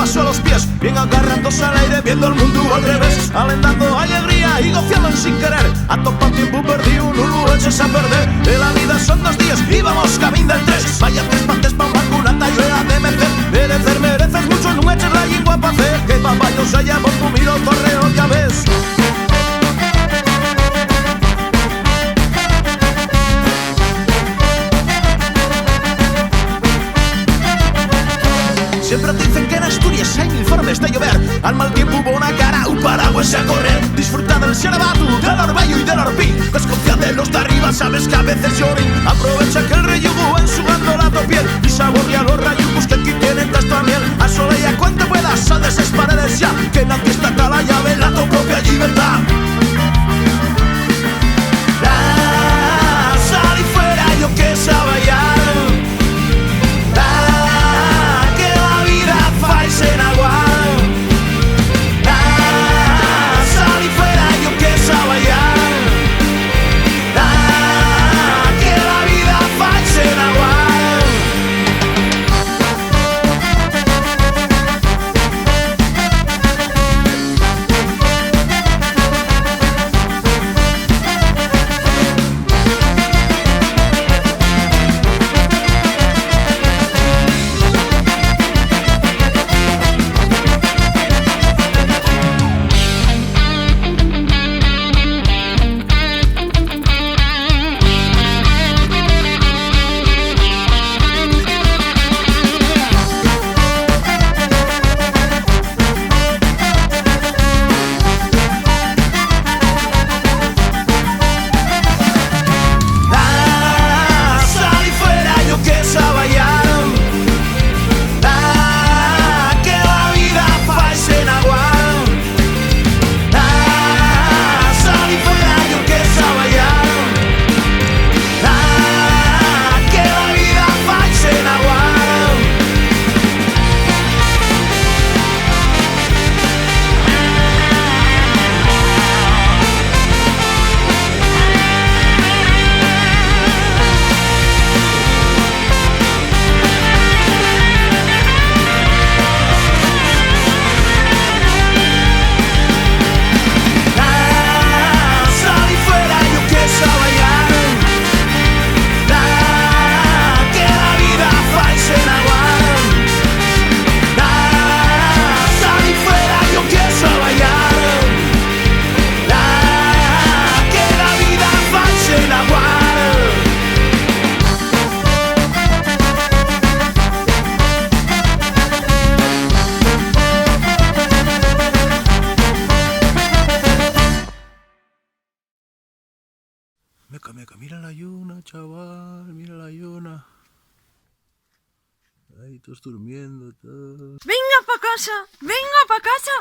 vaso a los pies, bien agarrándose al aire, viendo el mundo al revés, alentando alegría y gozando sin querer. A topa tiempo perdido, no lo eches a perder. De la vida son 2 días y vamos camino del 3. Vaya tres partes pa' una culata y rueda de merecer. Mereces mucho, no eches la lengua pa' hacer que papayos haya por tu miro torreo, ya ves. Siempre dicen que en Asturias hay 1000 formas de llover. Al mal tiempo hubo una cara, un paraguas a correr. Disfruta del Xerabatu, del Orbayo y del Orpí. Desconfía de los de arriba, sabes que a veces lloren. Aprovecha que el rey yugo ensugando la tu piel y saborea los rayos que aquí tienen tanta miel. A sola y a cuanto puedas, sal de esas paredes ya, que nadie está acá la llave, la tu propia libertad. Sal y fuera, yo que sabe ya. En agua, sal y fuera, yo que sabe ya, que la vida faig en agua. Meca, mira la lluna, chaval, mira la lluna. Ahí todos durmiendo, todos. Venga pa' casa, venga pa' casa.